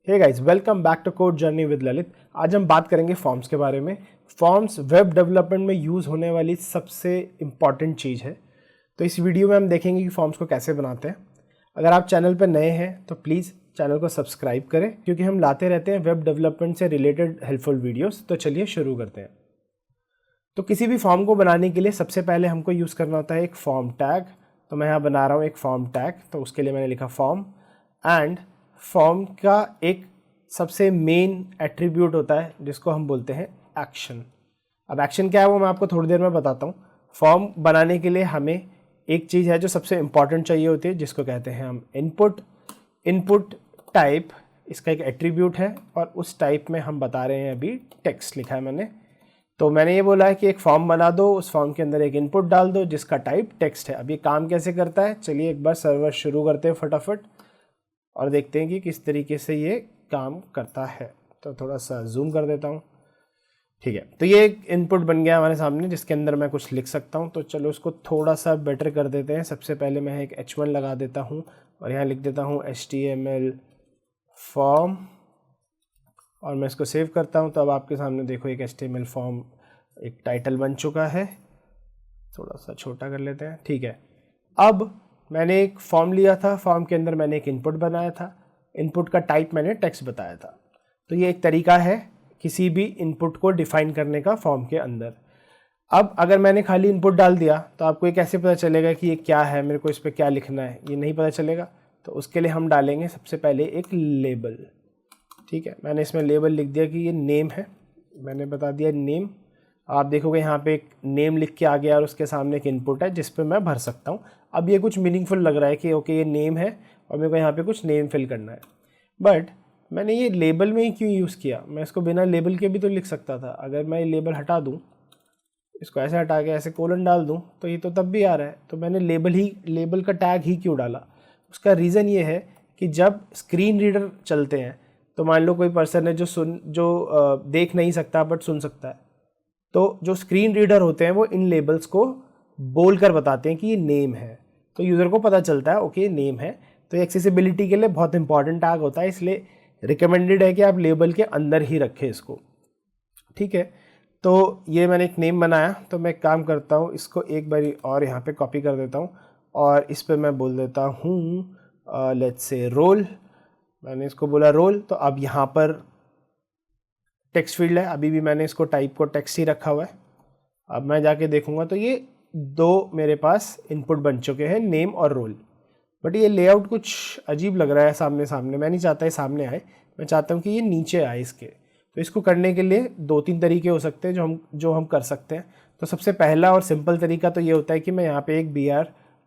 Hey guys, welcome back to code journey with Lalit. आज हम बात करेंगे फॉर्म्स के बारे में। फॉर्म्स वेब डेवलपमेंट में यूज़ होने वाली सबसे इम्पॉर्टेंट चीज़ है। तो इस वीडियो में हम देखेंगे कि फॉर्म्स को कैसे बनाते हैं। अगर आप चैनल पर नए हैं तो प्लीज़ चैनल को सब्सक्राइब करें, क्योंकि हम लाते रहते हैं वेब डेवलपमेंट से रिलेटेड हेल्पफुल वीडियोज़। तो चलिए शुरू करते हैं। तो किसी भी फॉर्म को बनाने के लिए सबसे पहले हमको यूज़ करना होता है एक फॉर्म टैग। तो मैं यहाँ बना रहा हूँ एक फॉर्म टैग, तो उसके लिए मैंने लिखा फॉर्म। एंड फॉर्म का एक सबसे मेन एट्रीब्यूट होता है जिसको हम बोलते हैं एक्शन। अब एक्शन क्या है वो मैं आपको थोड़ी देर में बताता हूँ। फॉर्म बनाने के लिए हमें एक चीज़ है जो सबसे इम्पॉर्टेंट चाहिए होती है, जिसको कहते हैं हम इनपुट। इनपुट टाइप इसका एक एट्रीब्यूट है और उस टाइप में हम बता रहे हैं, अभी टेक्स्ट लिखा है मैंने। तो मैंने ये बोला है कि एक फॉर्म बना दो, उस फॉर्म के अंदर एक इनपुट डाल दो जिसका टाइप टेक्स्ट है। अब ये काम कैसे करता है, चलिए एक बार सर्वर शुरू करते हैं फटाफट और देखते हैं कि किस तरीके से ये काम करता है। तो थोड़ा सा जूम कर देता हूँ। ठीक है, तो ये एक इनपुट बन गया हमारे सामने जिसके अंदर मैं कुछ लिख सकता हूँ। तो चलो उसको थोड़ा सा बेटर कर देते हैं। सबसे पहले मैं एक h1 लगा देता हूँ और यहाँ लिख देता हूँ HTML फॉर्म और मैं इसको सेव करता हूँ। तो अब आपके सामने देखो एक HTML फॉर्म एक टाइटल बन चुका है। थोड़ा सा छोटा कर लेते हैं। ठीक है, अब मैंने एक फॉर्म लिया था, फॉर्म के अंदर मैंने एक इनपुट बनाया था, इनपुट का टाइप मैंने टेक्स्ट बताया था। तो ये एक तरीका है किसी भी इनपुट को डिफाइन करने का फॉर्म के अंदर। अब अगर मैंने खाली इनपुट डाल दिया तो आपको ये कैसे पता चलेगा कि ये क्या है, मेरे को इस पर क्या लिखना है, ये नहीं पता चलेगा। तो उसके लिए हम डालेंगे सबसे पहले एक लेबल। ठीक है, मैंने इसमें लेबल लिख दिया कि ये नेम है, मैंने बता दिया नेम। आप देखोगे यहाँ पे एक नेम लिख के आ गया और उसके सामने एक इनपुट है जिस पे मैं भर सकता हूँ। अब ये कुछ मीनिंगफुल लग रहा है कि ओके ये नेम है और मेरे को यहाँ पे कुछ नेम फिल करना है। बट मैंने ये लेबल में ही क्यों यूज़ किया, मैं इसको बिना लेबल के भी तो लिख सकता था। अगर मैं ये लेबल हटा दूँ, इसको ऐसे हटा के ऐसे कोलन डाल दूँ तो ये तो तब भी आ रहा है। तो मैंने लेबल का टैग ही क्यों डाला, उसका रीज़न ये है कि जब स्क्रीन रीडर चलते हैं तो मान लो कोई पर्सन है जो देख नहीं सकता बट सुन सकता है, तो जो स्क्रीन रीडर होते हैं वो इन लेबल्स को बोल कर बताते हैं कि ये नेम है। तो यूज़र को पता चलता है ओके ये नेम है। तो ये एक्सेसिबिलिटी के लिए बहुत इंपॉर्टेंट टैग होता है, इसलिए रिकमेंडेड है कि आप लेबल के अंदर ही रखें इसको। ठीक है, तो ये मैंने एक नेम बनाया। तो मैं एक काम करता हूँ, इसको एक बारी और यहाँ पे कॉपी कर देता हूँ और इस पर मैं बोल देता हूँ लेट्स से रोल। मैंने इसको बोला रोल। तो अब यहाँ पर टेक्स्ट फील्ड है, अभी भी मैंने इसको टाइप को टेक्स्ट ही रखा हुआ है। अब मैं जाके देखूंगा तो ये दो मेरे पास इनपुट बन चुके हैं, नेम और रोल। बट ये लेआउट कुछ अजीब लग रहा है सामने सामने, मैं नहीं चाहता ये सामने आए, मैं चाहता हूँ कि ये नीचे आए इसके। तो इसको करने के लिए दो तीन तरीके हो सकते हैं जो हम कर सकते हैं। तो सबसे पहला और सिंपल तरीका तो ये होता है कि मैं यहाँ पे एक BR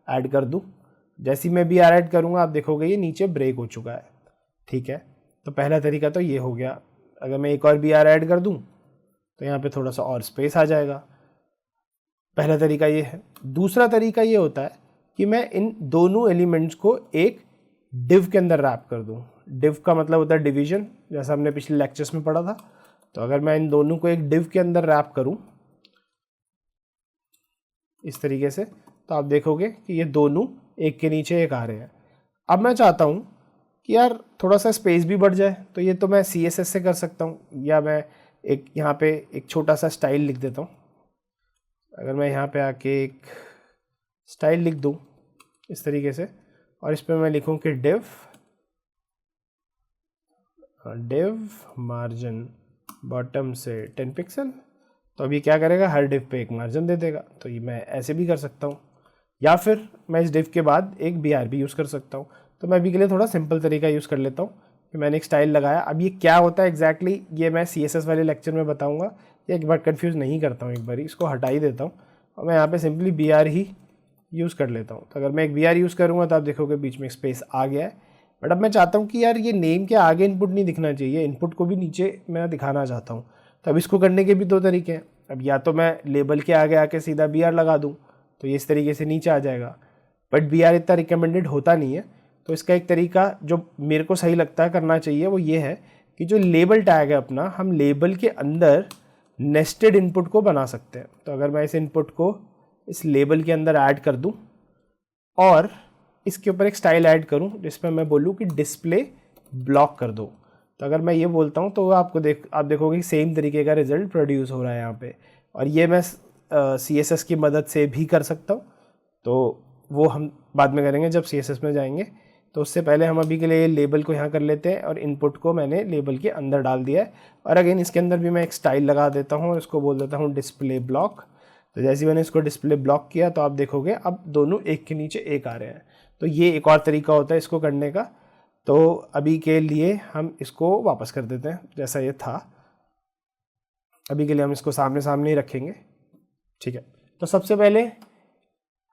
ऐड कर दूँ। जैसे ही मैं BR ऐड करूँगा आप देखोगे ये नीचे ब्रेक हो चुका है। ठीक है, तो पहला तरीका तो ये हो गया। अगर मैं एक और BR ऐड कर दूं तो यहाँ पे थोड़ा सा और स्पेस आ जाएगा। पहला तरीका ये है। दूसरा तरीका ये होता है कि मैं इन दोनों एलिमेंट्स को एक डिव के अंदर रैप कर दूं। डिव का मतलब होता है डिवीजन, जैसा हमने पिछले लेक्चर्स में पढ़ा था। तो अगर मैं इन दोनों को एक डिव के अंदर रैप करूं इस तरीके से, तो आप देखोगे कि ये दोनों एक के नीचे एक आ रहे हैं। अब मैं चाहता हूँ कि यार थोड़ा सा स्पेस भी बढ़ जाए, तो ये तो मैं CSS से कर सकता हूँ, या मैं एक यहाँ पे एक छोटा सा स्टाइल लिख देता हूँ। अगर मैं यहाँ पे आके एक स्टाइल लिख दूँ इस तरीके से और इस पर मैं लिखूँ कि डिव मार्जिन बॉटम से 10 पिक्सल, तो अभी क्या करेगा, हर डिव पे एक मार्जिन दे देगा। तो ये मैं ऐसे भी कर सकता हूँ, या फिर मैं इस डिव के बाद एक BR भी यूज़ कर सकता हूँ। तो मैं अभी के लिए थोड़ा सिंपल तरीका यूज़ कर लेता हूँ कि मैंने एक स्टाइल लगाया। अब ये क्या होता है एग्जैक्टली ये मैं CSS वाले लेक्चर में बताऊँगा। ये एक बार कन्फ्यूज़ नहीं करता हूँ, एक बार इसको हटा ही देता हूँ और मैं यहाँ पे सिंपली BR ही यूज़ कर लेता हूँ। तो अगर मैं एक BR यूज़ करूँगा तो आप देखोगे बीच में स्पेस आ गया है। बट अब मैं चाहता हूँ कि यार ये नेम के आगे इनपुट नहीं दिखना चाहिए, इनपुट को भी नीचे मैं दिखाना चाहता हूँ। तो अब इसको करने के भी दो तरीके हैं। अब या तो मैं लेबल के आगे आके सीधा BR लगा दूँ तो ये इस तरीके से नीचे आ जाएगा, बट BR इतना रिकमेंडेड होता नहीं है। तो इसका एक तरीका जो मेरे को सही लगता है करना चाहिए वो ये है कि जो लेबल टैग है अपना, हम लेबल के अंदर नेस्टेड इनपुट को बना सकते हैं। तो अगर मैं इस इनपुट को इस लेबल के अंदर ऐड कर दूं और इसके ऊपर एक स्टाइल ऐड करूं जिसमें मैं बोलूं कि डिस्प्ले ब्लॉक कर दो, तो अगर मैं ये बोलता हूँ तो आप देखोगे कि सेम तरीके का रिजल्ट प्रोड्यूस हो रहा है यहाँ पे। और ये मैं CSS की मदद से भी कर सकता हूँ, तो वो हम बाद में करेंगे जब CSS में जाएंगे। तो उससे पहले हम अभी के लिए लेबल को यहाँ कर लेते हैं और इनपुट को मैंने लेबल के अंदर डाल दिया है। और अगेन इसके अंदर भी मैं एक स्टाइल लगा देता हूँ और इसको बोल देता हूँ डिस्प्ले ब्लॉक। तो जैसे मैंने इसको डिस्प्ले ब्लॉक किया तो आप देखोगे अब दोनों एक के नीचे एक आ रहे हैं। तो ये एक और तरीका होता है इसको करने का। तो अभी के लिए हम इसको वापस कर देते हैं जैसा ये था। अभी के लिए हम इसको सामने सामने ही रखेंगे, ठीक है। तो सबसे पहले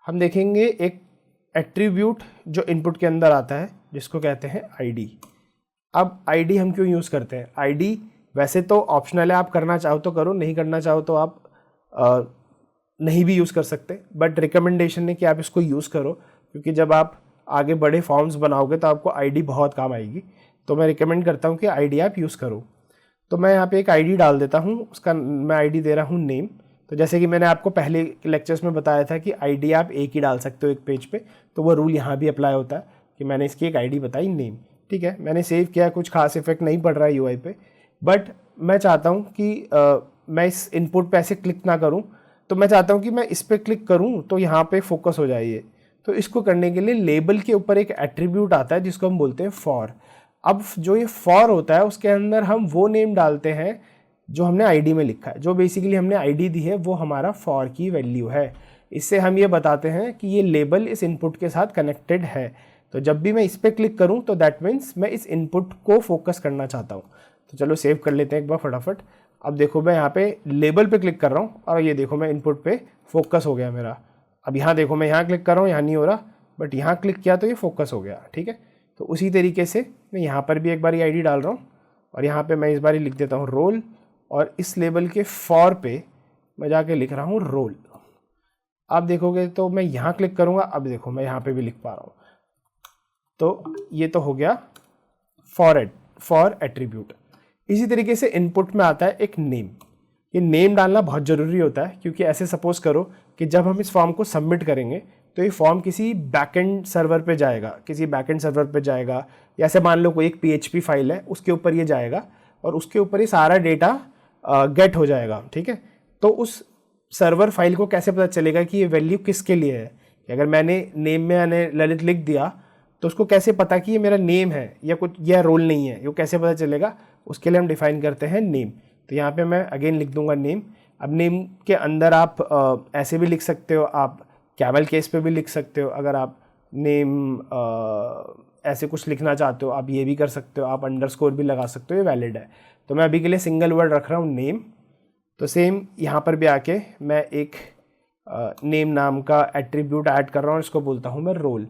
हम देखेंगे एक एट्रीब्यूट जो इनपुट के अंदर आता है जिसको कहते हैं ID। अब ID हम क्यों यूज़ करते हैं? ID वैसे तो ऑप्शनल है, आप करना चाहो तो करो, नहीं करना चाहो तो आप नहीं भी यूज़ कर सकते, बट रिकमेंडेशन है कि आप इसको यूज़ करो, क्योंकि जब आप आगे बड़े फॉर्म्स बनाओगे तो आपको ID बहुत काम आएगी। तो मैं रिकमेंड करता हूँ कि ID आप यूज़ करो। तो मैं यहाँ पे एक ID डाल देता हूँ, उसका मैं ID दे रहा हूँ नेम। तो जैसे कि मैंने आपको पहले लेक्चर्स में बताया था कि ID आप एक ही डाल सकते हो एक पेज पे, तो वो रूल यहाँ भी अप्लाई होता है कि मैंने इसकी एक ID बताई नेम, ठीक है। मैंने सेव किया, कुछ खास इफेक्ट नहीं पड़ रहा है UI पे, बट मैं चाहता हूँ कि मैं इस इनपुट पे ऐसे क्लिक ना करूँ, तो मैं चाहता हूँ कि मैं इस पर क्लिक करूँ तो यहाँ पे फोकस हो जाए ये। तो इसको करने के लिए लेबल के ऊपर एक एट्रीब्यूट आता है जिसको हम बोलते हैं फॉर। अब जो ये फॉर होता है उसके अंदर हम वो नेम डालते हैं जो हमने ID में लिखा है। जो बेसिकली हमने ID दी है वो हमारा फॉर की वैल्यू है। इससे हम ये बताते हैं कि ये लेबल इस इनपुट के साथ कनेक्टेड है। तो जब भी मैं इस पर क्लिक करूँ तो दैट मीन्स मैं इस इनपुट को फोकस करना चाहता हूँ। तो चलो सेव कर लेते हैं एक बार फटाफट। अब देखो मैं यहाँ पे लेबल पे क्लिक कर रहा हूँ और ये देखो मैं इनपुट पे फोकस हो गया मेरा। अब यहाँ देखो मैं यहाँ क्लिक कर रहा हूँ, यहाँ नहीं हो रहा, बट यहाँ क्लिक किया तो ये फोकस हो गया, ठीक है। तो उसी तरीके से मैं यहाँ पर भी एक बार ID डाल रहा हूँ और यहाँ पे मैं इस बार लिख देता हूँ रोल, और इस लेबल के फॉर पे मैं जाके लिख रहा हूँ रोल। आप देखोगे तो मैं यहाँ क्लिक करूँगा, अब देखो मैं यहाँ पे भी लिख पा रहा हूँ। तो ये तो हो गया फॉर एट्रीब्यूट। इसी तरीके से इनपुट में आता है एक नेम। ये नेम डालना बहुत ज़रूरी होता है, क्योंकि ऐसे सपोज करो कि जब हम इस फॉर्म को सबमिट करेंगे तो ये फॉर्म किसी बैकएंड सर्वर पे जाएगा, या ऐसे मान लो कोई एक PHP फाइल है उसके ऊपर ये जाएगा और उसके ऊपर ये सारा डेटा गेट हो जाएगा, ठीक है। तो उस सर्वर फाइल को कैसे पता चलेगा कि ये वैल्यू किसके लिए है? कि अगर मैंने नेम में मैंने ललित लिख दिया तो उसको कैसे पता कि ये मेरा नेम है या कुछ यह रोल नहीं है, ये कैसे पता चलेगा? उसके लिए हम डिफाइन करते हैं नेम। तो यहाँ पे मैं अगेन लिख दूंगा नेम। अब नेम के अंदर आप ऐसे भी लिख सकते हो, आप कैमल केस पे भी लिख सकते हो। अगर आप नेम ऐसे कुछ लिखना चाहते हो आप ये भी कर सकते हो, आप अंडरस्कोर भी लगा सकते हो, ये वैलिड है। तो मैं अभी के लिए सिंगल वर्ड रख रहा हूँ नेम। तो सेम यहाँ पर भी आके मैं एक नेम नाम का एट्रीब्यूट ऐड कर रहा हूँ, इसको बोलता हूँ मैं रोल,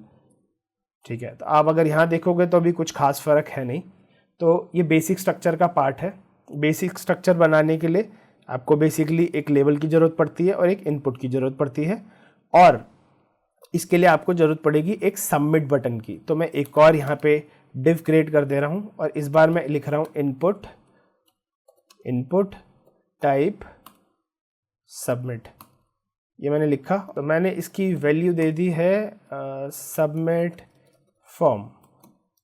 ठीक है। तो आप अगर यहाँ देखोगे तो अभी कुछ खास फ़र्क है नहीं। तो ये बेसिक स्ट्रक्चर का पार्ट है। बेसिक स्ट्रक्चर बनाने के लिए आपको बेसिकली एक लेबल की ज़रूरत पड़ती है और एक इनपुट की ज़रूरत पड़ती है, और इसके लिए आपको ज़रूरत पड़ेगी एक सबमिट बटन की। तो मैं एक और यहाँ पे डिव क्रिएट कर दे रहा हूँ और इस बार मैं लिख रहा हूँ इनपुट टाइप सबमिट। ये मैंने लिखा, तो मैंने इसकी वैल्यू दे दी है सबमिट फॉर्म,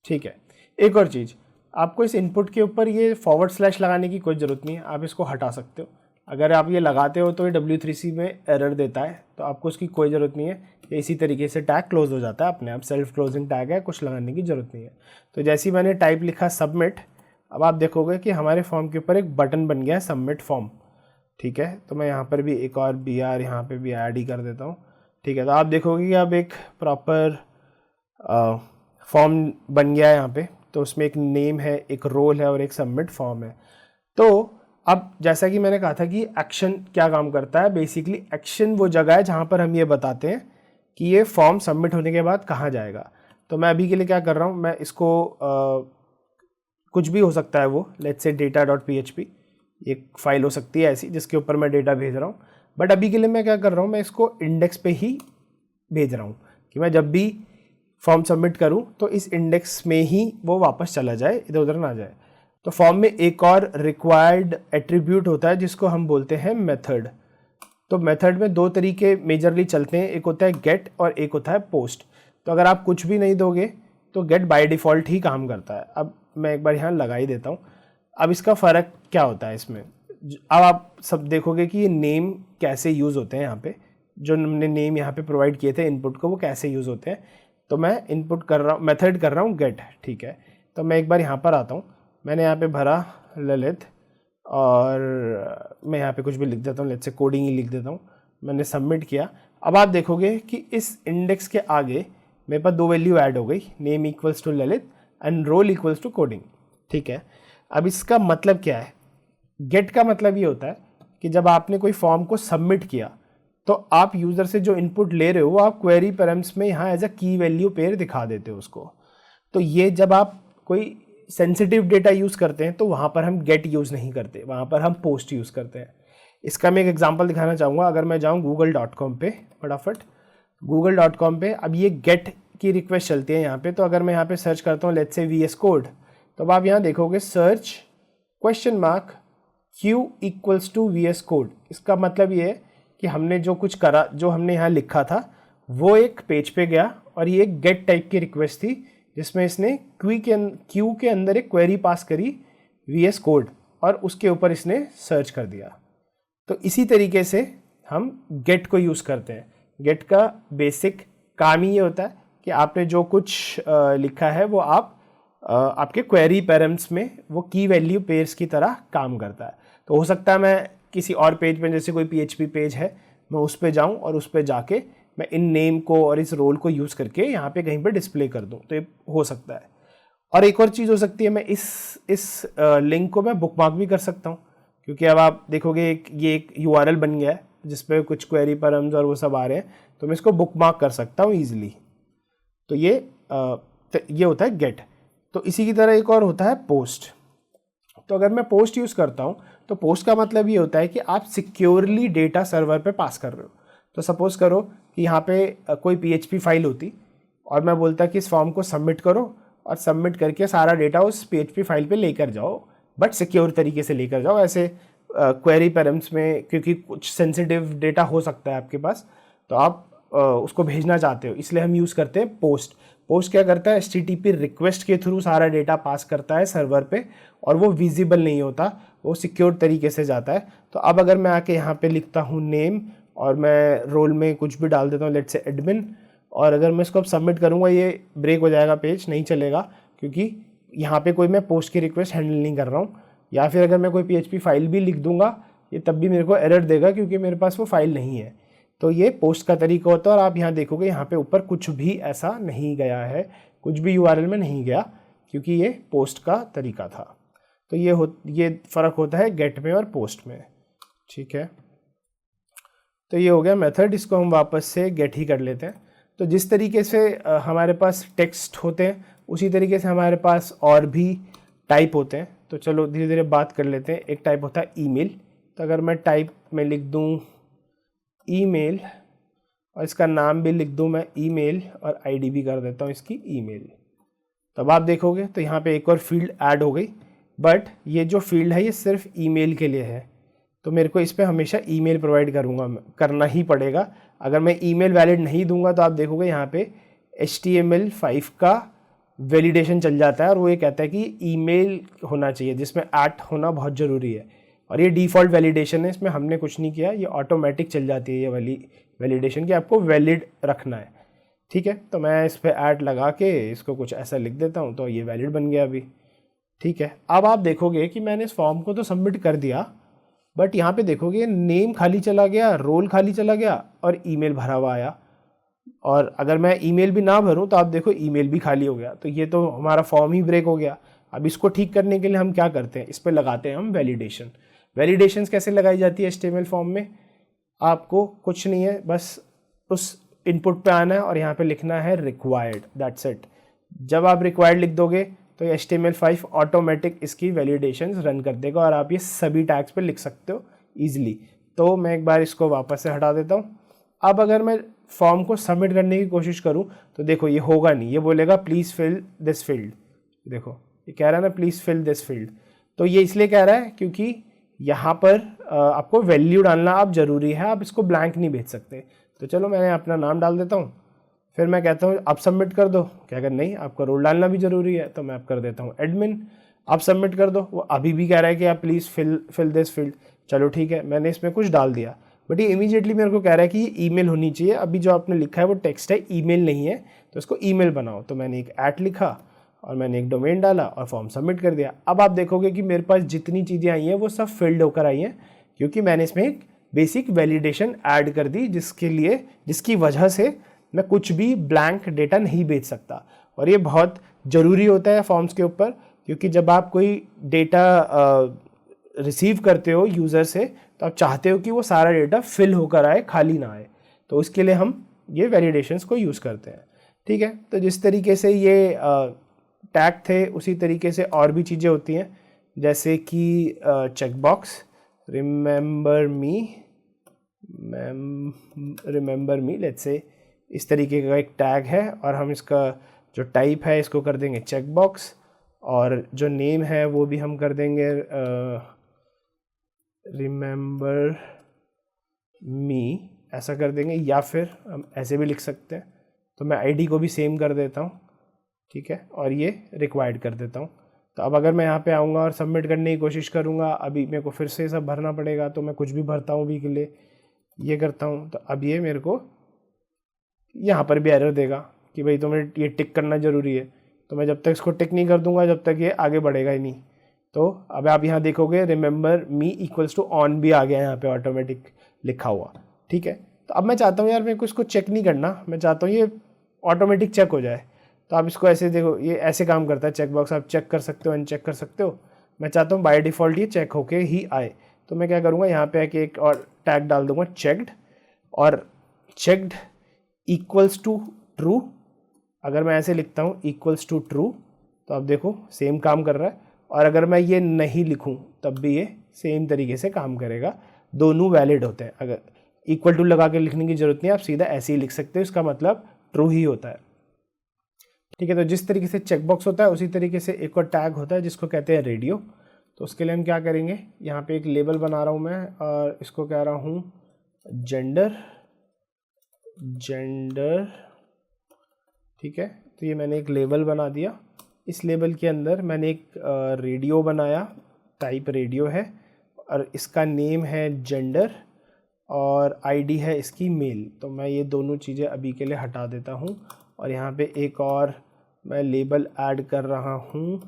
ठीक है। एक और चीज़, आपको इस इनपुट के ऊपर ये / लगाने की कोई ज़रूरत नहीं है, आप इसको हटा सकते हो। अगर आप ये लगाते हो तो ये W3C में एरर देता है, तो आपको उसकी कोई ज़रूरत नहीं है। ये इसी तरीके से टैग क्लोज हो जाता है अपने आप, सेल्फ क्लोजिंग टैग है, कुछ लगाने की ज़रूरत नहीं है। तो जैसे ही मैंने टाइप लिखा सबमिट, अब आप देखोगे कि हमारे फॉर्म के ऊपर एक बटन बन गया है सबमिट फॉर्म, ठीक है। तो मैं यहाँ पर भी एक और BR यहाँ पे भी ऐड ही कर देता हूँ, ठीक है। तो आप देखोगे कि अब एक प्रॉपर फॉर्म बन गया है यहाँ पे। तो उसमें एक नेम है, एक रोल है और एक सबमिट फॉर्म है। तो अब जैसा कि मैंने कहा था कि एक्शन क्या काम करता है, बेसिकली एक्शन वो जगह है जहाँ पर हम ये बताते हैं कि ये फॉर्म सबमिट होने के बाद कहाँ जाएगा। तो मैं अभी के लिए क्या कर रहा हूँ, मैं इसको कुछ भी हो सकता है वो, लेट्स से data.php एक फाइल हो सकती है ऐसी जिसके ऊपर मैं डेटा भेज रहा हूँ, बट अभी के लिए मैं क्या कर रहा हूँ, मैं इसको इंडेक्स पे ही भेज रहा हूँ कि मैं जब भी फॉर्म सबमिट करूँ तो इस इंडेक्स में ही वो वापस चला जाए, इधर उधर ना जाए। तो फॉर्म में एक और रिक्वायर्ड एट्रीब्यूट होता है जिसको हम बोलते हैं मेथड। तो मेथड में दो तरीके मेजरली चलते हैं, एक होता है गेट और एक होता है पोस्ट। तो अगर आप कुछ भी नहीं दोगे तो गेट बाय डिफ़ॉल्ट ही काम करता है। अब मैं एक बार यहाँ लगा ही देता हूँ। अब इसका फ़र्क क्या होता है इसमें, अब आप सब देखोगे कि ये नेम कैसे यूज़ होते हैं यहाँ पे, जो हमने नेम यहाँ पे प्रोवाइड किए थे इनपुट को, वो कैसे यूज़ होते हैं। तो मैं इनपुट कर रहा हूँ, मेथड कर रहा हूँ गेट, ठीक है। तो मैं एक बार यहाँ पर आता हूँ, मैंने यहाँ पे भरा ललित और मैं यहाँ पे कुछ भी लिख देता हूँ, लेट्स से कोडिंग ही लिख देता हूँ। मैंने सबमिट किया। अब आप देखोगे कि इस इंडेक्स के आगे मेरे पास 2 वैल्यू ऐड हो गई, name equals to Lalit and role equals to coding, ठीक है। अब इसका मतलब क्या है, गेट का मतलब ये होता है कि जब आपने कोई फॉर्म को सबमिट किया तो आप यूज़र से जो इनपुट ले रहे हो वो आप क्वेरी पैराम्स में यहाँ एज अ की वैल्यू पेयर दिखा देते हो उसको। तो ये जब आप कोई सेंसिटिव डेटा यूज़ करते हैं तो वहाँ पर हम गेट यूज़ नहीं करते, वहाँ पर हम पोस्ट यूज़ करते हैं। इसका मैं एक एग्जांपल दिखाना चाहूँगा। अगर मैं जाऊँ google.com पे, फटाफट google.com पे, अब ये गेट की रिक्वेस्ट चलती है यहाँ पे। तो अगर मैं यहाँ पे सर्च करता हूँ लेट्स से VS कोड, तो अब आप यहाँ देखोगे search question mark Q equals to VS code. इसका मतलब ये है कि हमने जो कुछ करा, जो हमने यहाँ लिखा था वो एक पेज पे गया और ये एक गेट टाइप की रिक्वेस्ट थी जिसमें इसने क्यू के अंदर एक क्वेरी पास करी VS कोड और उसके ऊपर इसने सर्च कर दिया। तो इसी तरीके से हम गेट को यूज़ करते हैं। गेट का बेसिक काम ही ये होता है कि आपने जो कुछ लिखा है वो आपके क्वेरी पैरम्स में वो की वैल्यू पेयर्स की तरह काम करता है। तो हो सकता है मैं किसी और पेज पे, जैसे कोई PHP पेज है, मैं उस पे जाऊं और उस पे जाके मैं इन नेम को और इस रोल को यूज़ करके यहाँ पे कहीं पे डिस्प्ले कर दूं, तो ये हो सकता है। और एक और चीज़ हो सकती है, मैं इस लिंक को मैं बुकमार्क भी कर सकता हूँ, क्योंकि अब आप देखोगे ये एक URL बन गया है जिसपे कुछ क्वेरी पैरम्स और वो सब आ रहे हैं, तो मैं इसको बुकमार्क कर सकता हूँ ईजिली। तो ये होता है गेट। तो इसी की तरह एक और होता है पोस्ट। तो अगर मैं पोस्ट यूज़ करता हूँ तो पोस्ट का मतलब ये होता है कि आप सिक्योरली डेटा सर्वर पे पास कर रहे हो। तो सपोज करो कि यहाँ पे कोई PHP फाइल होती और मैं बोलता कि इस फॉर्म को सबमिट करो और सबमिट करके सारा डेटा उस PHP फाइल पे लेकर जाओ, बट सिक्योर तरीके से लेकर जाओ। ऐसे क्वेरी पैरम्स में क्योंकि कुछ सेंसिटिव डेटा हो सकता है आपके पास, तो आप उसको भेजना चाहते हो, इसलिए हम यूज़ करते हैं पोस्ट। पोस्ट क्या करता है, HTTP रिक्वेस्ट के थ्रू सारा डेटा पास करता है सर्वर पे और वो विजिबल नहीं होता, वो सिक्योर तरीके से जाता है। तो अब अगर मैं आके यहाँ पे लिखता हूँ नेम और मैं रोल में कुछ भी डाल देता हूँ, लेट्स से एडमिन, और अगर मैं इसको अब सबमिट करूँगा ये ब्रेक हो जाएगा, पेज नहीं चलेगा, क्योंकि यहाँ पे कोई मैं पोस्ट की रिक्वेस्ट हैंडल नहीं कर रहा हूँ। या फिर अगर मैं कोई PHP फाइल भी लिख दूंगा ये तब भी मेरे को एरर देगा क्योंकि मेरे पास वो फाइल नहीं है। तो ये पोस्ट का तरीका होता है। और आप यहाँ देखोगे यहाँ पे ऊपर कुछ भी ऐसा नहीं गया है, कुछ भी URL में नहीं गया, क्योंकि ये पोस्ट का तरीका था। तो ये फ़र्क होता है गेट में और पोस्ट में, ठीक है। तो ये हो गया मेथड, इसको हम वापस से गेट ही कर लेते हैं। तो जिस तरीके से हमारे पास टेक्स्ट होते हैं उसी तरीके से हमारे पास और भी टाइप होते हैं। तो चलो धीरे धीरे बात कर लेते हैं। एक टाइप होता है ईमेल। तो अगर मैं टाइप में लिख दूं ईमेल और इसका नाम भी लिख दूं मैं ईमेल और ID भी कर देता हूं इसकी ईमेल, तब आप देखोगे तो यहाँ पे एक और फील्ड ऐड हो गई। बट ये जो फील्ड है ये सिर्फ ईमेल के लिए है, तो मेरे को इस पर हमेशा ईमेल प्रोवाइड करना ही पड़ेगा। अगर मैं ईमेल वैलिड नहीं दूंगा तो आप देखोगे यहाँ पे HTML5 का वैलिडेशन चल जाता है और वो ये कहता है कि ईमेल होना चाहिए जिसमें @ होना बहुत ज़रूरी है। और ये डिफ़ॉल्ट वैलिडेशन है, इसमें हमने कुछ नहीं किया, ये ऑटोमेटिक चल जाती है ये वाली वैलिडेशन कि आपको वैलिड रखना है, ठीक है। तो मैं इस पर @ लगा के इसको कुछ ऐसा लिख देता हूँ तो ये वैलिड बन गया अभी, ठीक है। अब आप देखोगे कि मैंने इस फॉर्म को तो सबमिट कर दिया, बट यहाँ पे देखोगे नेम खाली चला गया, रोल खाली चला गया और ईमेल भरा हुआ आया। और अगर मैं ईमेल भी ना भरूं तो आप देखो ईमेल भी खाली हो गया। तो ये तो हमारा फॉर्म ही ब्रेक हो गया। अब इसको ठीक करने के लिए हम क्या करते हैं, इस पर लगाते हैं हम वैलिडेशन। वैलिडेशंस कैसे लगाई जाती है HTML फॉर्म में, आपको कुछ नहीं है, बस उस इनपुट पे आना है और यहाँ पे लिखना है रिक्वायर्ड, दैट्स इट। जब आप रिक्वायर्ड लिख दोगे तो HTML5 ऑटोमेटिक इसकी वैलिडेशंस रन कर देगा और आप ये सभी टैग्स पे लिख सकते हो ईजिली। तो मैं एक बार इसको वापस से हटा देता हूँ। अब अगर मैं फॉर्म को सबमिट करने की कोशिश करूँ तो देखो ये होगा नहीं, ये बोलेगा प्लीज़ फिल दिस फील्ड। देखो ये कह रहा है ना प्लीज़ फिल दिस फील्ड, तो ये इसलिए कह रहा है क्योंकि यहाँ पर आपको वैल्यू डालना आप ज़रूरी है, आप इसको ब्लैंक नहीं भेज सकते। तो चलो मैंने अपना नाम डाल देता हूँ, फिर मैं कहता हूँ आप सबमिट कर दो, क्या अगर नहीं आपका रोल डालना भी ज़रूरी है तो मैं आप कर देता हूँ एडमिन, आप सबमिट कर दो। वो अभी भी कह रहा है कि आप प्लीज़ फिल दिस फील्ड, चलो ठीक है मैंने इसमें कुछ डाल दिया, बट ये इमीडिएटली मेरे को कह रहा है कि ये ईमेल होनी चाहिए। अभी जो आपने लिखा है वो टेक्स्ट है, ईमेल नहीं है, तो इसको ईमेल बनाओ। तो मैंने एक @ लिखा और मैंने एक डोमेन डाला और फॉर्म सबमिट कर दिया। अब आप देखोगे कि मेरे पास जितनी चीज़ें आई हैं वो सब फिल्ड होकर आई हैं, क्योंकि मैंने इसमें एक बेसिक वैलिडेशन ऐड कर दी, जिसकी वजह से मैं कुछ भी ब्लैंक डेटा नहीं भेज सकता। और ये बहुत ज़रूरी होता है फॉर्म्स के ऊपर, क्योंकि जब आप कोई डेटा रिसीव करते हो यूज़र से तो आप चाहते हो कि वो सारा डेटा फिल होकर आए, खाली ना आए। तो उसके लिए हम ये वैलिडेशंस को यूज़ करते हैं। ठीक है, तो जिस तरीके से ये टैग थे उसी तरीके से और भी चीज़ें होती हैं, जैसे कि checkbox remember me let's say इस तरीके का एक टैग है, और हम इसका जो टाइप है इसको कर देंगे चेकबॉक्स, और जो नेम है वो भी हम कर देंगे रिमेंबर मी, ऐसा कर देंगे। या फिर हम ऐसे भी लिख सकते हैं, तो मैं आईडी को भी सेम कर देता हूँ, ठीक है, और ये रिक्वायर्ड कर देता हूँ। तो अब अगर मैं यहाँ पे आऊँगा और सबमिट करने की कोशिश करूँगा, अभी मेरे को फिर से सब भरना पड़ेगा, तो मैं कुछ भी भरता हूँ अभी के लिए, ये करता हूँ, तो अब ये मेरे को यहाँ पर भी एरर देगा कि भाई तुम्हें ये टिक करना ज़रूरी है। तो मैं जब तक इसको टिक नहीं कर दूँगा जब तक ये आगे बढ़ेगा ही नहीं। तो अब आप यहाँ देखोगे remember me equals to on भी आ गया यहाँ पे ऑटोमेटिक लिखा हुआ, ठीक है। तो अब मैं चाहता हूँ यार मेरे को इसको चेक नहीं करना, मैं चाहता हूँ ये ऑटोमेटिक चेक हो जाए। तो आप इसको ऐसे देखो, ये ऐसे काम करता है चेकबॉक्स, आप चेक कर सकते हो, अनचेक कर सकते हो। मैं चाहता हूँ बाय डिफ़ॉल्ट ये चेक होके ही आए, तो मैं क्या करूँगा यहाँ पे आके एक और टैग डाल दूँगा चेक्ड, और चेक्ड इक्वल्स टू ट्रू। अगर मैं ऐसे लिखता हूँ इक्वल्स टू ट्रू, तो आप देखो सेम काम कर रहा है। और अगर मैं ये नहीं लिखूँ तब भी ये सेम तरीके से काम करेगा, दोनों वैलिड होते हैं। अगर इक्वल टू लगा के लिखने की ज़रूरत नहीं, आप सीधा ऐसे ही लिख सकते हो, इसका मतलब ट्रू ही होता है, ठीक है। तो जिस तरीके से चेकबॉक्स होता है उसी तरीके से एक और टैग होता है जिसको कहते हैं रेडियो। तो उसके लिए हम क्या करेंगे, यहाँ पे एक लेबल बना रहा हूँ मैं, और इसको कह रहा हूँ जेंडर, ठीक है। तो ये मैंने एक लेबल बना दिया, इस लेबल के अंदर मैंने एक रेडियो बनाया, टाइप रेडियो है, और इसका नेम है जेंडर, और आईडी है इसकी मेल। तो मैं ये दोनों चीज़ें अभी के लिए हटा देता हूँ, और यहाँ पे एक और मैं लेबल ऐड कर रहा हूँ,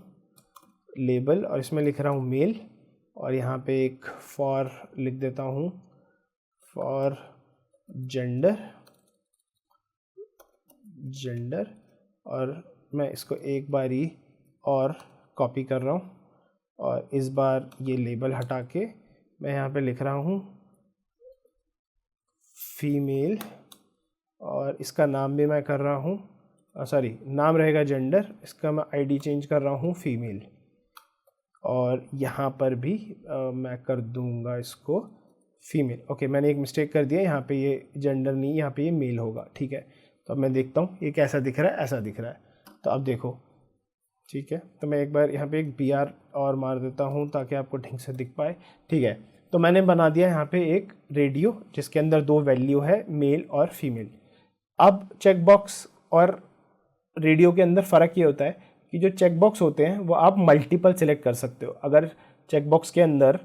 लेबल, और इसमें लिख रहा हूँ मेल, और यहाँ पे एक फॉर लिख देता हूँ, फॉर जेंडर, और मैं इसको एक बारी और कॉपी कर रहा हूँ, और इस बार ये लेबल हटा के मैं यहाँ पे लिख रहा हूँ फीमेल, और इसका नाम भी मैं कर रहा हूँ, सॉरी नाम रहेगा जेंडर, इसका मैं आईडी चेंज कर रहा हूँ फीमेल, और यहाँ पर भी मैं कर दूँगा इसको फीमेल। ओके, मैंने एक मिस्टेक कर दिया, यहाँ पे ये जेंडर नहीं, यहाँ पे ये मेल होगा, ठीक है। तो अब मैं देखता हूँ ये कैसा दिख रहा है, ऐसा दिख रहा है। तो अब देखो, ठीक है, तो मैं एक बार यहाँ पे एक BR और मार देता हूँ ताकि आपको ठीक से दिख पाए, ठीक है। तो मैंने बना दिया यहाँ पे एक रेडियो जिसके अंदर दो वैल्यू है, मेल और फीमेल। अब चेकबॉक्स और रेडियो के अंदर फ़र्क ये होता है कि जो चेकबॉक्स होते हैं वो आप मल्टीपल सेलेक्ट कर सकते हो। अगर चेकबॉक्स के अंदर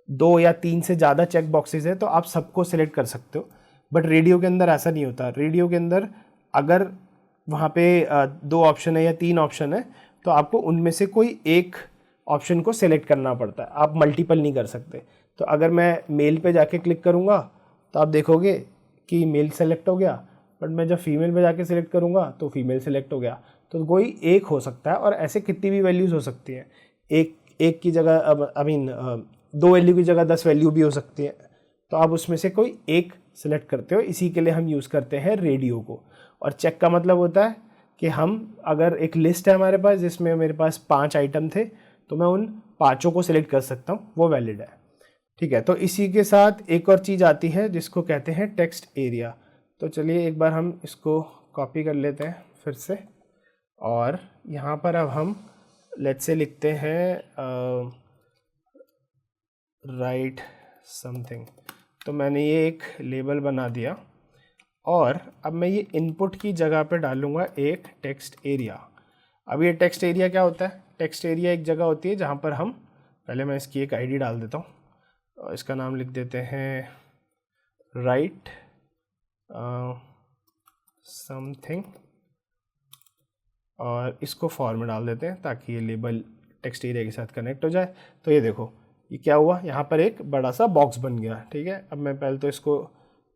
2 या 3 से ज़्यादा चेक बॉक्सेस है तो आप सबको सिलेक्ट कर सकते हो, बट रेडियो के अंदर ऐसा नहीं होता। रेडियो के अंदर अगर वहाँ पे 2 ऑप्शन है या 3 ऑप्शन है तो आपको उनमें से कोई एक ऑप्शन को सिलेक्ट करना पड़ता है, आप मल्टीपल नहीं कर सकते। तो अगर मैं मेल पे जाके क्लिक करूँगा तो आप देखोगे कि मेल सेलेक्ट हो गया, बट मैं जब फीमेल पे जाके सिलेक्ट करूँगा तो फीमेल सेलेक्ट हो गया। तो कोई एक हो सकता है, और ऐसे कितनी भी वैल्यूज़ हो सकती हैं, एक की जगह अब 2 वैल्यू की जगह 10 वैल्यू भी हो सकती है। तो आप उसमें से कोई एक सिलेक्ट करते हो, इसी के लिए हम यूज़ करते हैं रेडियो को। और चेक का मतलब होता है कि हम अगर एक लिस्ट है हमारे पास जिसमें मेरे पास 5 आइटम थे तो मैं उन 5 को सिलेक्ट कर सकता हूँ, वो वैलिड है, ठीक है। तो इसी के साथ एक और चीज़ आती है जिसको कहते हैं टेक्स्ट एरिया। तो चलिए एक बार हम इसको कॉपी कर लेते हैं फिर से, और यहाँ पर अब हम लेट्स से लिखते हैं राइट समथिंग। तो मैंने ये एक लेबल बना दिया, और अब मैं ये इनपुट की जगह पे डालूँगा एक टेक्स्ट एरिया। अब ये टेक्स्ट एरिया क्या होता है? टेक्स्ट एरिया एक जगह होती है जहाँ पर हम, पहले मैं इसकी एक आईडी डाल देता हूँ और इसका नाम लिख देते हैं राइट समथिंग, और इसको फॉर में डाल देते हैं ताकि ये लेबल टेक्स्ट एरिया के साथ कनेक्ट हो जाए। तो ये देखो ये क्या हुआ, यहाँ पर एक बड़ा सा बॉक्स बन गया। ठीक है, अब मैं पहले तो इसको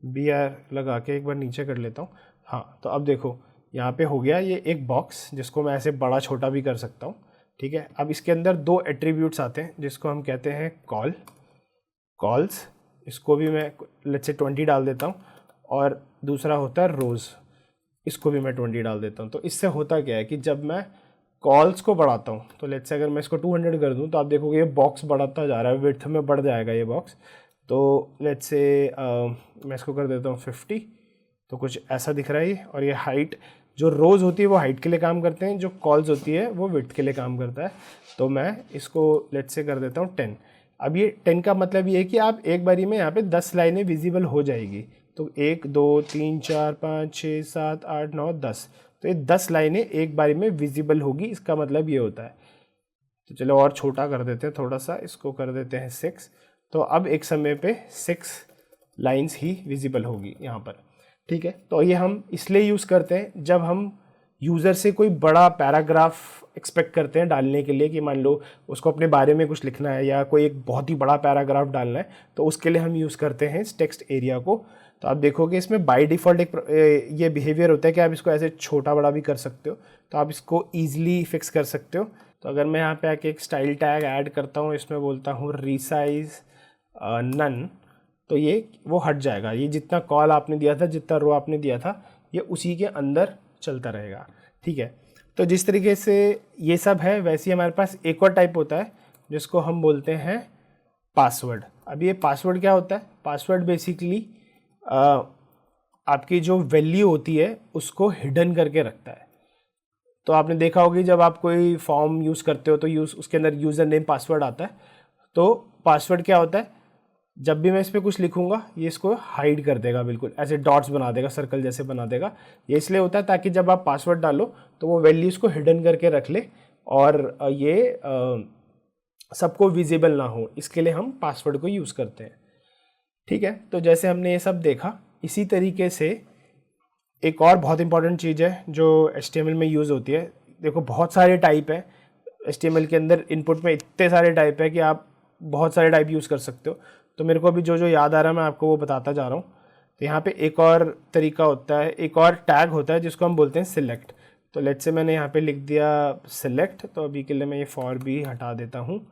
BR लगा के एक बार नीचे कर लेता हूँ। हाँ, तो अब देखो यहाँ पे हो गया ये एक बॉक्स जिसको मैं ऐसे बड़ा छोटा भी कर सकता हूँ। ठीक है, अब इसके अंदर दो एट्रीब्यूट्स आते हैं जिसको हम कहते हैं कॉल्स, इसको भी मैं लेट्स से 20 डाल देता हूँ, और दूसरा होता है रोज़, इसको भी मैं 20 डाल देता हूँ। तो इससे होता क्या है कि जब मैं कॉल्स को बढ़ाता हूँ, तो लेट्स से अगर मैं इसको 200 कर दूँ तो आप देखोगे ये बॉक्स बढ़ाता जा रहा है, विड्थ में बढ़ जाएगा ये बॉक्स। तो लेट्स से मैं इसको कर देता हूँ 50, तो कुछ ऐसा दिख रहा है ये। और ये हाइट, जो रोज़ होती है वो हाइट के लिए काम करते हैं, जो कॉल्स होती है वो विड्थ के लिए काम करता है। तो मैं इसको लेट्स से कर देता हूँ 10। अब ये 10 का मतलब ये है कि आप एक बारी में यहाँ पे 10 लाइनें विजिबल हो जाएगी। तो 1 2 3 4 5 6 7 8 9 10, तो ये 10 लाइनें एक बारी में विजिबल होगी, इसका मतलब ये होता है। तो चलो और छोटा कर देते हैं थोड़ा सा, इसको कर देते हैं 6। तो अब एक समय पे 6 लाइन्स ही विजिबल होगी यहाँ पर। ठीक है, तो ये हम इसलिए यूज़ करते हैं जब हम यूज़र से कोई बड़ा पैराग्राफ एक्सपेक्ट करते हैं डालने के लिए, कि मान लो उसको अपने बारे में कुछ लिखना है या कोई एक बहुत ही बड़ा पैराग्राफ डालना है, तो उसके लिए हम यूज़ करते हैं इस टेक्स्ट एरिया को। तो आप देखोगे इसमें बाय डिफ़ॉल्ट एक ये बिहेवियर होता है कि आप इसको ऐसे छोटा बड़ा भी कर सकते हो, तो आप इसको ईजिली फिक्स कर सकते हो। तो अगर मैं यहाँ पे आके एक स्टाइल टैग ऐड करता हूँ, इसमें बोलता हूँ रीसाइज नन, तो ये वो हट जाएगा। ये जितना कॉल आपने दिया था, जितना रो आपने दिया था, ये उसी के अंदर चलता रहेगा। ठीक है, तो जिस तरीके से ये सब है, वैसे ही हमारे पास एक और टाइप होता है जिसको हम बोलते हैं पासवर्ड। अब ये पासवर्ड क्या होता है? पासवर्ड बेसिकली आपकी जो वैल्यू होती है उसको हिडन करके रखता है। तो आपने देखा होगा जब आप कोई फॉर्म यूज़ करते हो तो उसके अंदर यूज़र नेम पासवर्ड आता है। तो पासवर्ड क्या होता है? जब भी मैं इस पर कुछ लिखूंगा ये इसको हाइड कर देगा, बिल्कुल ऐसे डॉट्स बना देगा, सर्कल जैसे बना देगा। ये इसलिए होता है ताकि जब आप पासवर्ड डालो तो वो वैल्यूज़ को हिडन करके रख ले और ये सबको विजिबल ना हो, इसके लिए हम पासवर्ड को यूज़ करते हैं। ठीक है, तो जैसे हमने ये सब देखा, इसी तरीके से एक और बहुत इंपॉर्टेंट चीज़ है जो HTML में यूज़ होती है। देखो बहुत सारे टाइप है HTML के अंदर, इनपुट में इतने सारे टाइप है कि आप बहुत सारे टाइप यूज़ कर सकते हो। तो मेरे को अभी जो जो याद आ रहा है मैं आपको वो बताता जा रहा हूँ। तो यहाँ पे एक और तरीका होता है, एक और टैग होता है जिसको हम बोलते हैं सिलेक्ट। तो लेट्स से मैंने यहाँ पे लिख दिया सिलेक्ट, तो अभी के लिए मैं ये फॉर भी हटा देता हूँ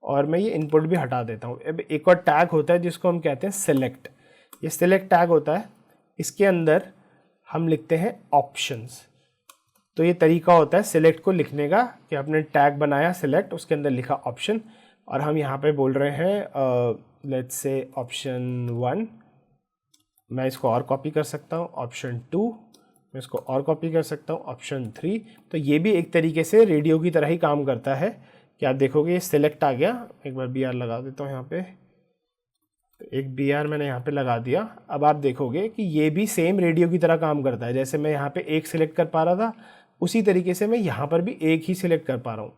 और मैं ये इनपुट भी हटा देता हूँ। अब एक और टैग होता है जिसको हम कहते हैं सिलेक्ट। ये सिलेक्ट टैग होता है, इसके अंदर हम लिखते हैं ऑप्शंस। तो ये तरीका होता है सिलेक्ट को लिखने का कि आपने टैग बनाया सिलेक्ट, उसके अंदर लिखा ऑप्शन, और हम यहाँ पे बोल रहे हैं लेट्स से ऑप्शन 1, मैं इसको और कॉपी कर सकता हूँ, ऑप्शन 2 मैं इसको और कॉपी कर सकता हूँ, ऑप्शन 3। तो ये भी एक तरीके से रेडियो की तरह ही काम करता है कि आप देखोगे ये सिलेक्ट आ गया। एक बार BR लगा देता हूँ यहाँ पे, तो एक BR मैंने यहाँ पे लगा दिया। अब आप देखोगे कि ये भी सेम रेडियो की तरह काम करता है। जैसे मैं यहाँ पे एक सिलेक्ट कर पा रहा था, उसी तरीके से मैं यहाँ पर भी एक ही सिलेक्ट कर पा रहा हूँ।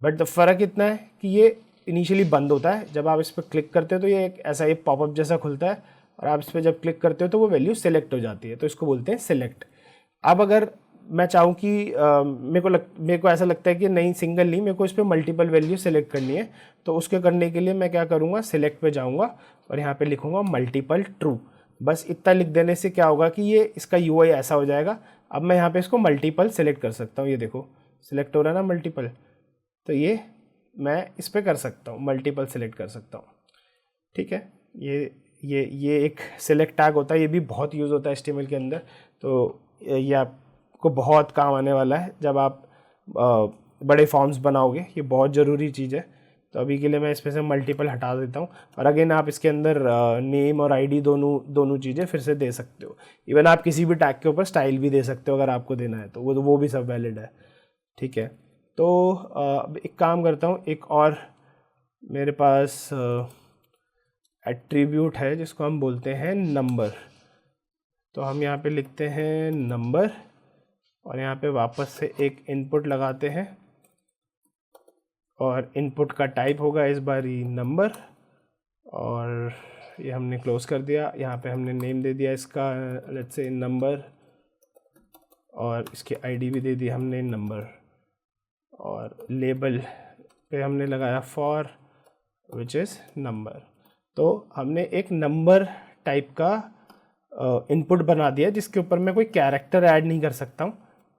बट फ़र्क इतना है कि ये इनिशियली बंद होता है, जब आप इस पर क्लिक करते हो तो ये एक ऐसा एक पॉपअप जैसा खुलता है, और आप इस पर जब क्लिक करते हो तो वो वैल्यू सेलेक्ट हो जाती है, तो इसको बोलते हैं सेलेक्ट। अब अगर मैं चाहूँ कि मेरे को ऐसा लगता है कि नहीं सिंगल नहीं, मेरे को इस पर मल्टीपल वैल्यू सेलेक्ट करनी है, तो उसके करने के लिए मैं क्या करूँगा, सिलेक्ट पे जाऊँगा और यहाँ पे लिखूँगा मल्टीपल ट्रू। बस इतना लिख देने से क्या होगा कि ये इसका UI ऐसा हो जाएगा। अब मैं यहाँ पे इसको मल्टीपल सेलेक्ट कर सकता हूँ, ये देखो सिलेक्ट हो रहा है ना मल्टीपल, तो ये मैं इस पर कर सकता हूँ, मल्टीपल सेलेक्ट कर सकता हूँ। ठीक है, ये एक सेलेक्ट टैग होता है, ये भी बहुत यूज़ होता है HTML के अंदर। तो ये आपको बहुत काम आने वाला है जब आप बड़े फॉर्म्स बनाओगे, ये बहुत ज़रूरी चीज़ है। तो अभी के लिए मैं इसमें से मल्टीपल हटा देता हूँ, और अगेन आप इसके अंदर नेम और ID दोनों चीज़ें फिर से दे सकते हो। इवन आप किसी भी टैग के ऊपर स्टाइल भी दे सकते हो अगर आपको देना है, तो वो भी सब वैलिड है। ठीक है, तो अब एक काम करता हूँ, एक और मेरे पास एट्रीब्यूट है जिसको हम बोलते हैं नंबर। तो हम यहाँ पे लिखते हैं नंबर और यहाँ पे वापस से एक इनपुट लगाते हैं और इनपुट का टाइप होगा इस बार ही नंबर और ये हमने क्लोज कर दिया। यहाँ पे हमने नेम दे दिया इसका लेट्स से नंबर और इसकी आईडी भी दे दी हमने नंबर और लेबल पे हमने लगाया फॉर विच इज़ नंबर। तो हमने एक नंबर टाइप का इनपुट बना दिया जिसके ऊपर मैं कोई कैरेक्टर ऐड नहीं कर सकता हूँ,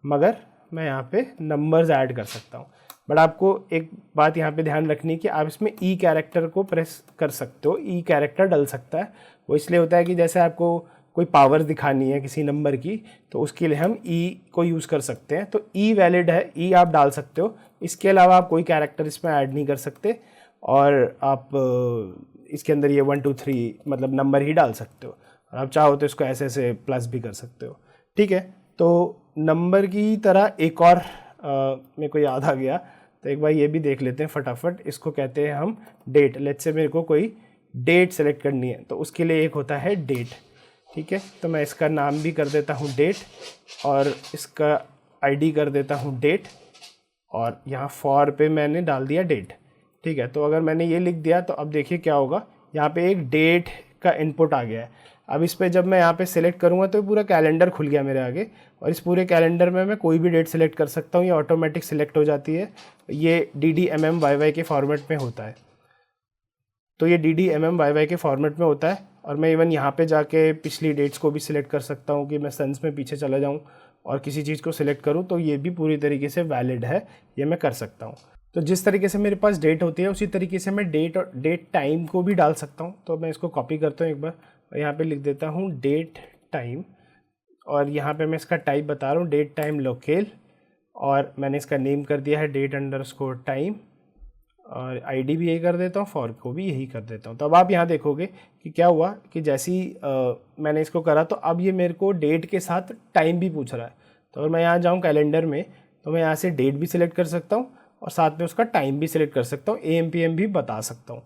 मगर मैं यहाँ पे नंबर्स ऐड कर सकता हूँ। बट आपको एक बात यहाँ पे ध्यान रखनी कि आप इसमें ई कैरेक्टर को प्रेस कर सकते हो, ई कैरेक्टर डल सकता है। वो इसलिए होता है कि जैसे आपको कोई पावर दिखानी है किसी नंबर की तो उसके लिए हम ई को यूज़ कर सकते हैं। तो ई वैलिड है, ई आप डाल सकते हो। इसके अलावा आप कोई कैरेक्टर इसमें ऐड नहीं कर सकते और आप इसके अंदर ये 1 2 3 मतलब नंबर ही डाल सकते हो। आप चाहो तो इसको ऐसे प्लस भी कर सकते हो, ठीक है। तो नंबर की तरह एक और मेरे को याद आ गया, तो एक बार ये भी देख लेते हैं फटाफट। इसको कहते हैं हम डेट। लेट्स से मेरे को कोई डेट सेलेक्ट करनी है तो उसके लिए एक होता है डेट, ठीक है। तो मैं इसका नाम भी कर देता हूँ डेट और इसका आईडी कर देता हूँ डेट और यहाँ फॉर पे मैंने डाल दिया डेट, ठीक है। तो अगर मैंने ये लिख दिया तो अब देखिए क्या होगा, यहाँ पे एक डेट का इनपुट आ गया है। अब इस पे जब मैं यहाँ पे सिलेक्ट करूँगा तो पूरा कैलेंडर खुल गया मेरे आगे और इस पूरे कैलेंडर में मैं कोई भी डेट सिलेक्ट कर सकता हूँ, ये ऑटोमेटिक सिलेक्ट हो जाती है। ये DDMMYY के फॉर्मेट में होता है। तो ये DDMMYY के फॉर्मेट में होता है और मैं इवन यहाँ पे जाके पिछली डेट्स को भी सिलेक्ट कर सकता हूँ कि मैं सन्स में पीछे चला जाऊँ और किसी चीज़ को सिलेक्ट करूँ तो ये भी पूरी तरीके से वैलिड है, ये मैं कर सकता हूँ। तो जिस तरीके से मेरे पास डेट होती है उसी तरीके से मैं डेट और डेट टाइम को भी डाल सकता हूँ। तो मैं इसको कॉपी करता हूँ एक बार और यहाँ पे लिख देता हूँ डेट टाइम और यहाँ पे मैं इसका टाइप बता रहा हूँ डेट टाइम लोकेल और मैंने इसका नेम कर दिया है date_time और आईडी भी यही कर देता हूँ, फॉर को भी यही कर देता हूँ। तो अब आप यहाँ देखोगे कि क्या हुआ कि जैसे ही मैंने इसको करा तो अब ये मेरे को डेट के साथ टाइम भी पूछ रहा है। तो अगर मैं यहाँ जाऊँ कैलेंडर में तो मैं यहाँ से डेट भी सिलेक्ट कर सकता हूँ और साथ में उसका टाइम भी सिलेक्ट कर सकता हूँ, AM PM भी बता सकता हूँ।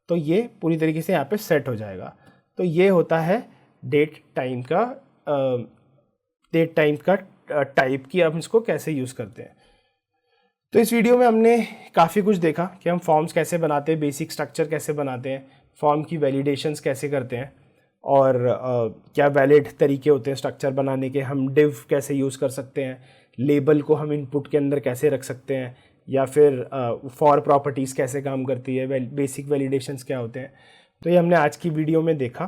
तो ये पूरी तरीके से यहाँ पे सेट हो जाएगा। तो ये होता है डेट टाइम का टाइप की आप इसको कैसे यूज़ करते हैं। तो इस वीडियो में हमने काफ़ी कुछ देखा कि हम फॉर्म्स कैसे बनाते हैं, बेसिक स्ट्रक्चर कैसे बनाते हैं, फॉर्म की वैलिडेशंस कैसे करते हैं और क्या वैलिड तरीके होते हैं स्ट्रक्चर बनाने के, हम डिव कैसे यूज़ कर सकते हैं, लेबल को हम इनपुट के अंदर कैसे रख सकते हैं या फिर फॉर प्रॉपर्टीज़ कैसे काम करती है, बेसिक वैलिडेशंस क्या होते हैं। तो ये हमने आज की वीडियो में देखा।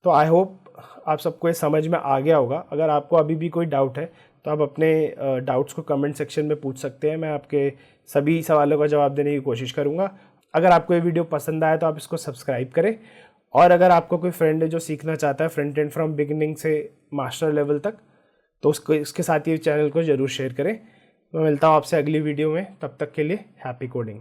तो आई होप आप सबको ये समझ में आ गया होगा। अगर आपको अभी भी कोई डाउट है तो आप अपने डाउट्स को कमेंट सेक्शन में पूछ सकते हैं, मैं आपके सभी सवालों का जवाब देने की कोशिश करूँगा। अगर आपको ये वीडियो पसंद आया तो आप इसको सब्सक्राइब करें और अगर आपको कोई फ्रेंड है जो सीखना चाहता है फ्रंट एंड फ्रॉम बिगिनिंग से मास्टर लेवल तक तो उसके साथ ये चैनल को ज़रूर शेयर करें। मैं मिलता हूँ आपसे अगली वीडियो में, तब तक के लिए हैप्पी कोडिंग।